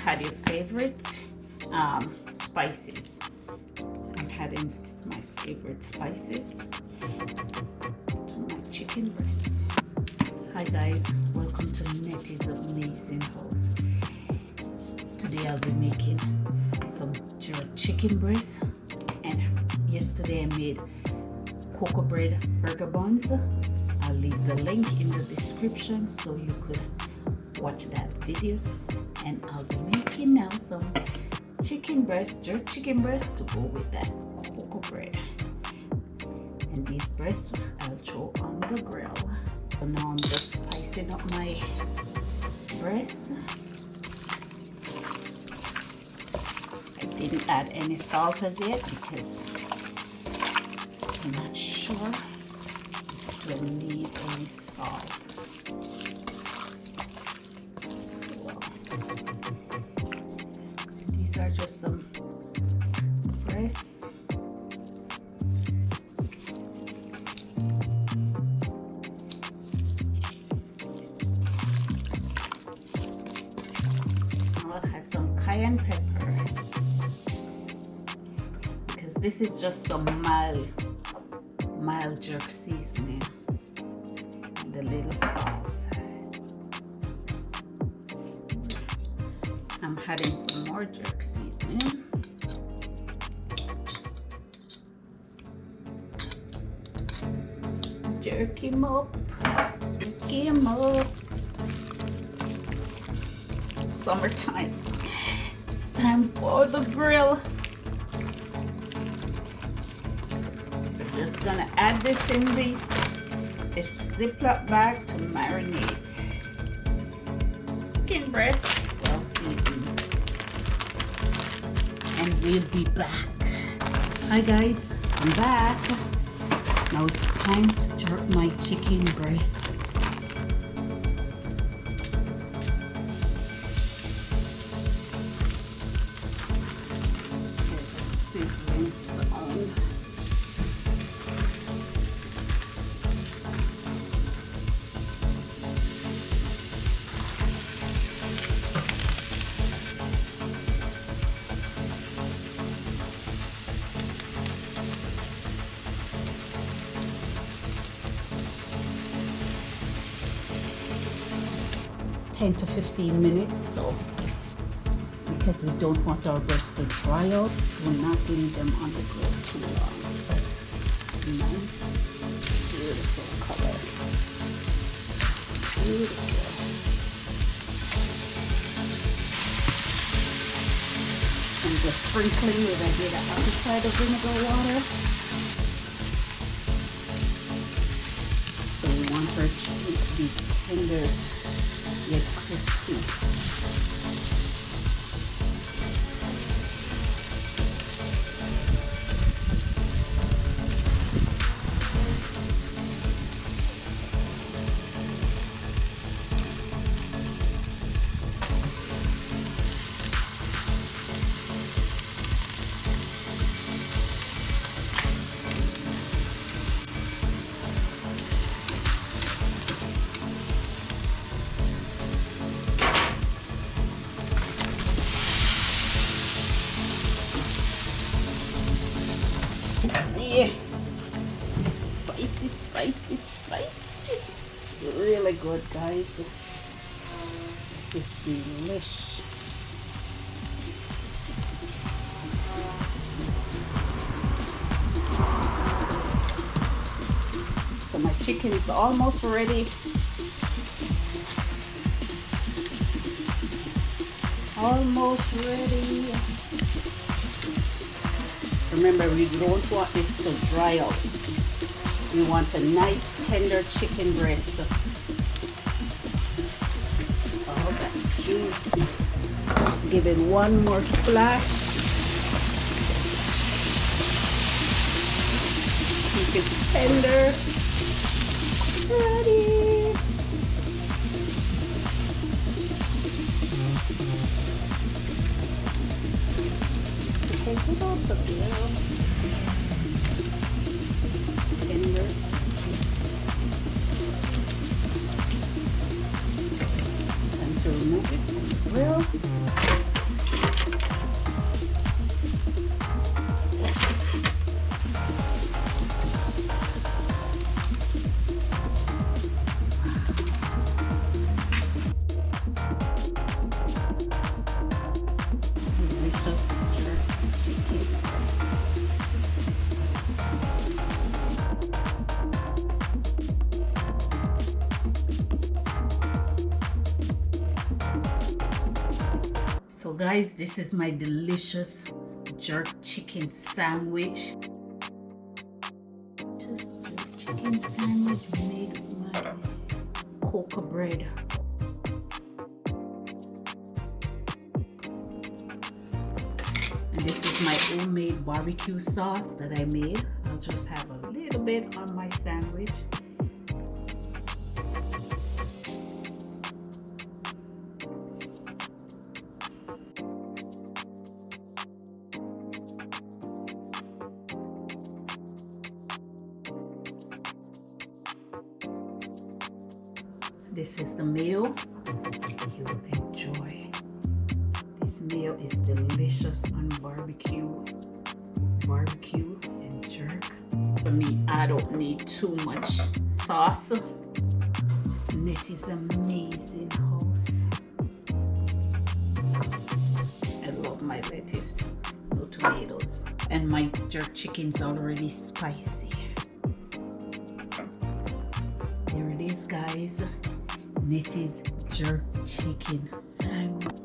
add your favorite spices. I'm adding my favorite spices to my chicken breast. Hi guys, welcome to Nettie's Amazing House. Today I'll be making some jerk chicken breast, and yesterday I made cocoa bread burger buns. I'll leave the link in the description so you could watch that video. And I'll be making now some chicken breast, jerk chicken breast to go with that cocoa bread. And these breasts I'll throw on the grill. So now I'm just spicing up my breast. I didn't add any salt as yet because I'm not sure if you'll need any salt. Wow. These are just some breasts. I'll add some cayenne pepper because this is just some mild jerk seasoning, and a little salt. I'm adding some more jerk seasoning. Jerk him up, jerk him up. Summertime, it's time for the grill. We're just gonna add this in this Ziploc bag to marinate. Chicken breast, well seasoned. And we'll be back. Hi guys, I'm back. Now it's time to jerk my chicken breast. Sizzling on. Ten to 15 minutes, so because we don't want our breasts to dry out, we're not leaving them on the grill too long. Nice, beautiful color, beautiful. I'm just sprinkling with a bit of apple cider vinegar water. So we want our chicken to be tender yet crispy. Yeah. Spicy, spicy, spicy. Really good, guys. This is delish. So my chicken is almost ready. Almost ready. Remember, we don't want this to dry out. We want a nice tender chicken breast. All that juice. Give it one more splash. Keep it tender. Ready. Take it off the grill. Tender. Time to remove it from the grill. guys, this is my delicious jerk chicken sandwich. Just jerk chicken sandwich made with my Coco bread. And this is my homemade barbecue sauce that I made. I'll just have a little bit on my sandwich. This is the meal you will enjoy. This meal is delicious on barbecue and jerk. For me, I don't need too much sauce. Nettie's amazing house. I love my lettuce, no tomatoes. And my jerk chicken's already spicy. There it is, guys. Nettie's jerk chicken sandwich.